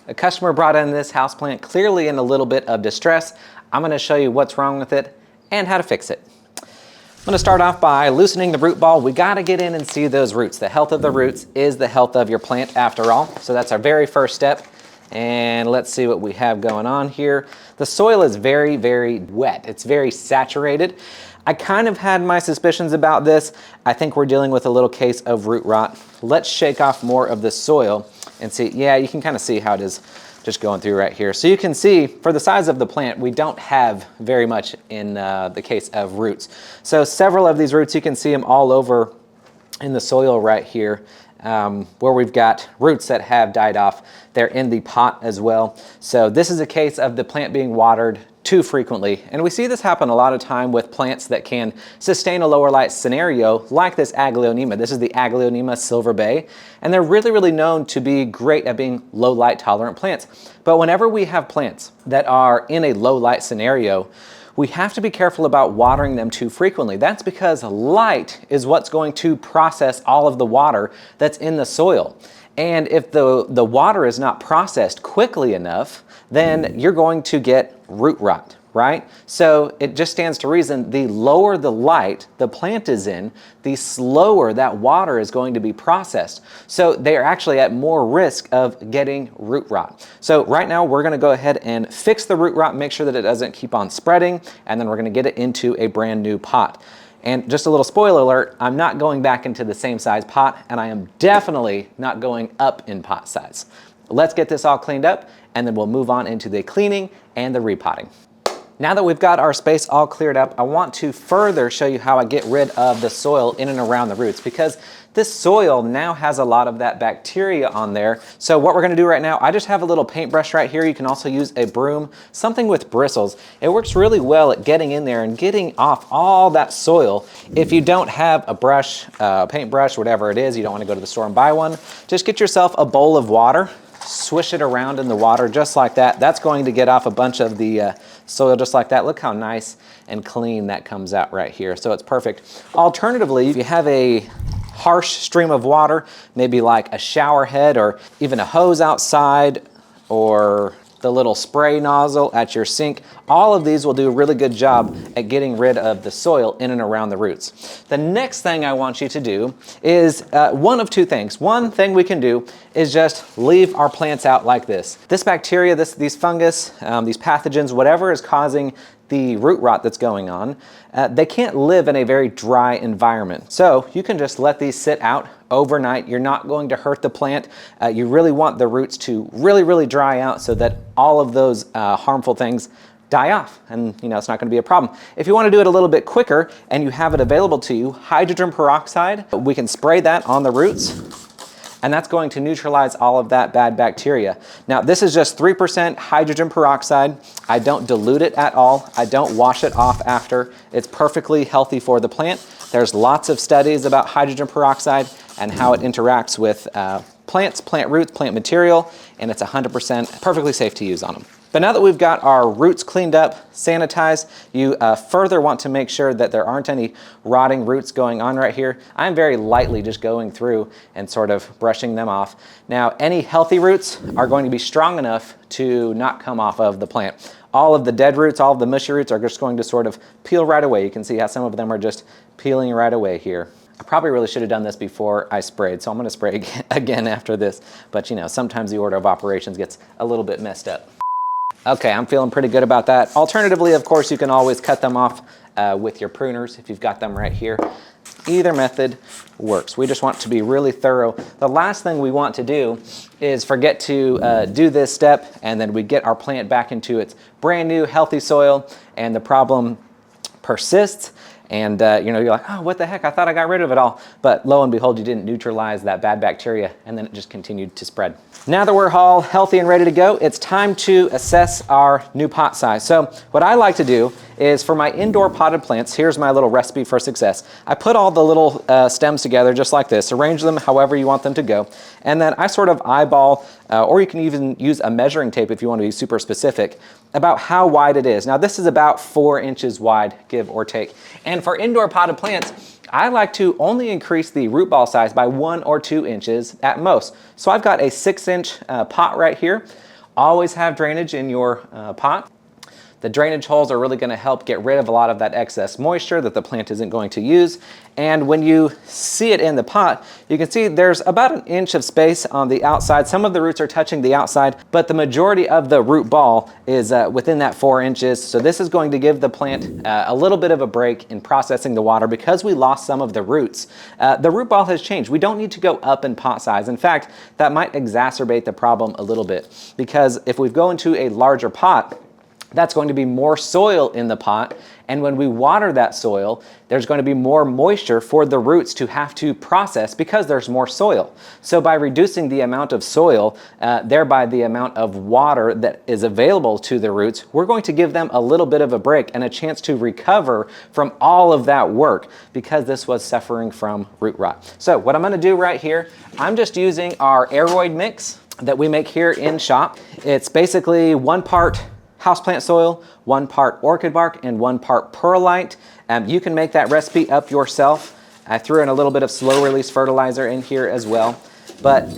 A customer brought in this houseplant clearly in a little bit of distress. I'm going to show you what's wrong with it and how to fix it. I'm going to start off by loosening the root ball. We got to get in and see those roots. The health of the roots is the health of your plant after all. So that's our very first step. And let's see what we have going on here. The soil is very, very wet. It's very saturated. I kind of had my suspicions about this. I think we're dealing with a little case of root rot. Let's shake off more of the soil and see. Yeah, you can kind of see how it is just going through right here. So you can see for the size of the plant, we don't have very much in the case of roots. So several of these roots, you can see them all over in the soil right here. Where we've got roots that have died off. They're in the pot as well. So this is a case of the plant being watered too frequently. And we see this happen a lot of time with plants that can sustain a lower light scenario like this Aglaonema. This is the Aglaonema Silver Bay. And they're really, really known to be great at being low light tolerant plants. But whenever we have plants that are in a low light scenario, we have to be careful about watering them too frequently. That's because light is what's going to process all of the water that's in the soil. And if the water is not processed quickly enough, then you're going to get root rot, right? So it just stands to reason, the lower the light the plant is in, the slower that water is going to be processed. So they are actually at more risk of getting root rot. So right now we're gonna go ahead and fix the root rot, make sure that it doesn't keep on spreading, and then we're gonna get it into a brand new pot. And just a little spoiler alert, I'm not going back into the same size pot, and I am definitely not going up in pot size. Let's get this all cleaned up, and then we'll move on into the cleaning and the repotting. Now that we've got our space all cleared up, I want to further show you how I get rid of the soil in and around the roots, because this soil now has a lot of that bacteria on there. So what we're gonna do right now, I just have a little paintbrush right here. You can also use a broom, something with bristles. It works really well at getting in there and getting off all that soil. If you don't have a brush, paintbrush, whatever it is, you don't wanna go to the store and buy one, just get yourself a bowl of water, swish it around in the water just like that. That's going to get off a bunch of the soil just like that. Look how nice and clean that comes out right here. So it's perfect. Alternatively, if you have a harsh stream of water, maybe like a shower head or even a hose outside or the little spray nozzle at your sink, all of these will do a really good job at getting rid of the soil in and around the roots. The next thing I want you to do is one of two things. One thing we can do is just leave our plants out like this. This bacteria, these fungus, these pathogens, whatever is causing the root rot that's going on, they can't live in a very dry environment. So you can just let these sit out overnight. You're not going to hurt the plant. You really want the roots to really, really dry out so that all of those harmful things die off, and it's not going to be a problem. If you want to do it a little bit quicker and you have it available to you, hydrogen peroxide, we can spray that on the roots, and that's going to neutralize all of that bad bacteria. Now, this is just 3% hydrogen peroxide. I don't dilute it at all. I don't wash it off after. It's perfectly healthy for the plant. There's lots of studies about hydrogen peroxide and how it interacts with plants, plant roots, plant material, and it's 100% perfectly safe to use on them. But now that we've got our roots cleaned up, sanitized, you further want to make sure that there aren't any rotting roots going on right here. I'm very lightly just going through and sort of brushing them off. Now, any healthy roots are going to be strong enough to not come off of the plant. All of the dead roots, all of the mushy roots are just going to sort of peel right away. You can see how some of them are just peeling right away here. I probably really should have done this before I sprayed, so I'm gonna spray again after this. But sometimes the order of operations gets a little bit messed up. Okay, I'm feeling pretty good about that. Alternatively, of course, you can always cut them off with your pruners if you've got them right here. Either method works. We just want to be really thorough. The last thing we want to do is forget to do this step, and then we get our plant back into its brand new healthy soil, and the problem persists. And you're like, oh, what the heck? I thought I got rid of it all. But lo and behold, you didn't neutralize that bad bacteria, and then it just continued to spread. Now that we're all healthy and ready to go, it's time to assess our new pot size. So what I like to do is for my indoor potted plants, here's my little recipe for success. I put all the little stems together just like this, arrange them however you want them to go, and then I sort of eyeball, or you can even use a measuring tape if you want to be super specific, about how wide it is. Now this is about 4 inches wide, give or take. And for indoor potted plants, I like to only increase the root ball size by 1 or 2 inches at most. So I've got a 6-inch pot right here. Always have drainage in your pot. The drainage holes are really going to help get rid of a lot of that excess moisture that the plant isn't going to use. And when you see it in the pot, you can see there's about an inch of space on the outside. Some of the roots are touching the outside, but the majority of the root ball is within that 4 inches. So this is going to give the plant a little bit of a break in processing the water because we lost some of the roots. The root ball has changed. We don't need to go up in pot size. In fact, that might exacerbate the problem a little bit because if we go into a larger pot, that's going to be more soil in the pot, and when we water that soil, there's going to be more moisture for the roots to have to process because there's more soil. So by reducing the amount of soil, thereby the amount of water that is available to the roots, we're going to give them a little bit of a break and a chance to recover from all of that work because this was suffering from root rot. So what I'm going to do right here, I'm just using our aeroid mix that we make here in shop. It's basically 1 part houseplant soil, 1 part orchid bark, and 1 part perlite. You can make that recipe up yourself. I threw in a little bit of slow release fertilizer in here as well. But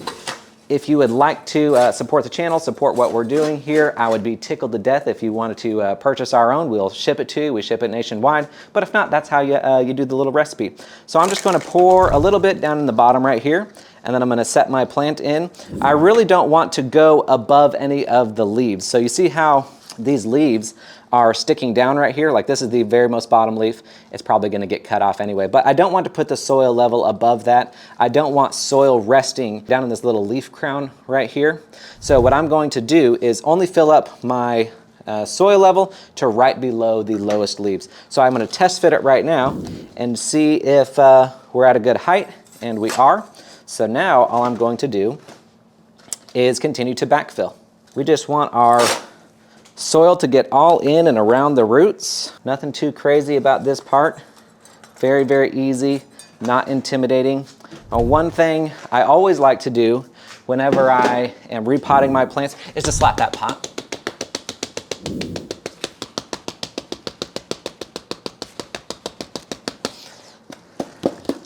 if you would like to support the channel, support what we're doing here, I would be tickled to death if you wanted to purchase our own. We'll ship it to you. We ship it nationwide. But if not, that's how you do the little recipe. So I'm just going to pour a little bit down in the bottom right here, and then I'm going to set my plant in. I really don't want to go above any of the leaves. So you see how these leaves are sticking down right here, like this is the very most bottom leaf. It's probably going to get cut off anyway, but I don't want to put the soil level above that. I don't want soil resting down in this little leaf crown right here. So what I'm going to do is only fill up my soil level to right below the lowest leaves. So I'm going to test fit it right now and see if we're at a good height, and we are. So now all I'm going to do is continue to backfill. We just want our soil to get all in and around the roots. Nothing too crazy about this part. Very, very easy, not intimidating. One thing I always like to do whenever I am repotting my plants is to slap that pot.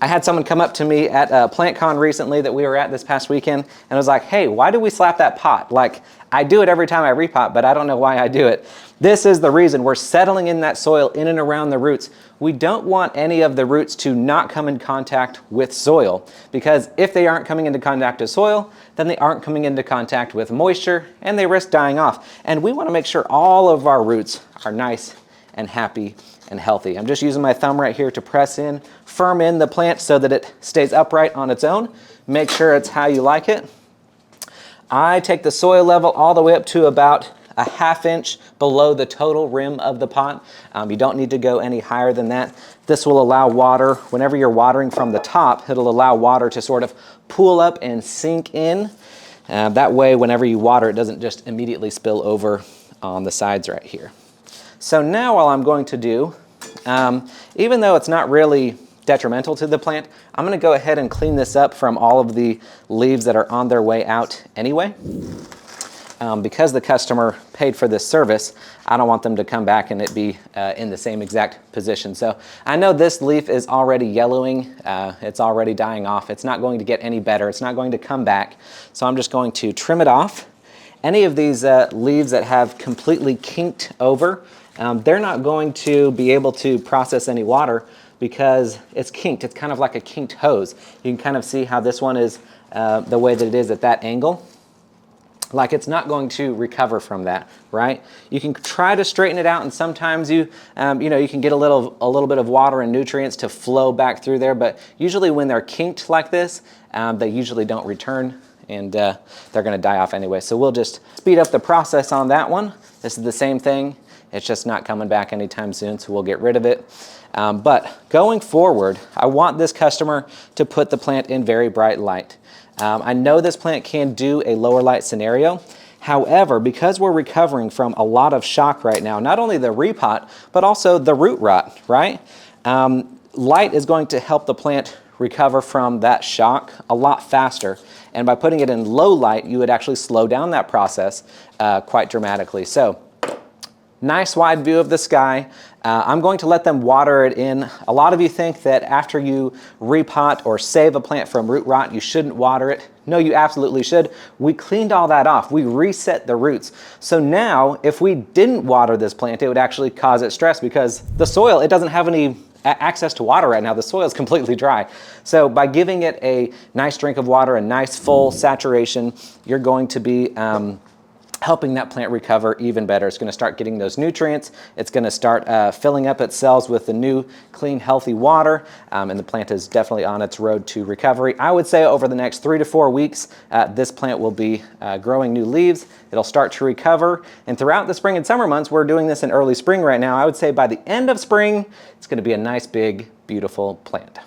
I had someone come up to me at PlantCon recently that we were at this past weekend and was like, hey, why do we slap that pot? Like, I do it every time I repot, but I don't know why I do it. This is the reason. We're settling in that soil in and around the roots. We don't want any of the roots to not come in contact with soil, because if they aren't coming into contact with soil, then they aren't coming into contact with moisture and they risk dying off. And we want to make sure all of our roots are nice and happy and healthy. I'm just using my thumb right here to press in, firm in the plant so that it stays upright on its own. Make sure it's how you like it. I take the soil level all the way up to about a ½ inch below the total rim of the pot. You don't need to go any higher than that. This will allow water, whenever you're watering from the top, it'll allow water to sort of pool up and sink in. That way, whenever you water, it doesn't just immediately spill over on the sides right here. So now all I'm going to do, even though it's not really detrimental to the plant, I'm going to go ahead and clean this up from all of the leaves that are on their way out anyway. Because the customer paid for this service, I don't want them to come back and it be in the same exact position. So I know this leaf is already yellowing, it's already dying off. It's not going to get any better. It's not going to come back. So I'm just going to trim it off. Any of these leaves that have completely kinked over, they're not going to be able to process any water because it's kinked. It's kind of like a kinked hose. You can kind of see how this one is the way that it is at that angle. Like, it's not going to recover from that, right? You can try to straighten it out, and sometimes you can get a little bit of water and nutrients to flow back through there, but usually when they're kinked like this, they usually don't return, and they're gonna die off anyway. So we'll just speed up the process on that one. This is the same thing. It's just not coming back anytime soon, so we'll get rid of it. But going forward, I want this customer to put the plant in very bright light. I know this plant can do a lower light scenario. However, because we're recovering from a lot of shock right now, not only the repot, but also the root rot, right? Light is going to help the plant recover from that shock a lot faster. And by putting it in low light, you would actually slow down that process quite dramatically. So Nice wide view of the sky. I'm going to let them water it in. A lot of you think that after you repot or save a plant from root rot, you shouldn't water it. No, you absolutely should. We cleaned all that off. We reset the roots. So now, if we didn't water this plant, it would actually cause it stress because the soil, it doesn't have any access to water right now. The soil is completely dry. So by giving it a nice drink of water, a nice full saturation, you're going to be helping that plant recover even better. It's going to start getting those nutrients. It's going to start filling up its cells with the new, clean, healthy water, and the plant is definitely on its road to recovery. I would say over the next 3 to 4 weeks, this plant will be growing new leaves. It'll start to recover, and throughout the spring and summer months, we're doing this in early spring right now. I would say by the end of spring, it's going to be a nice, big, beautiful plant.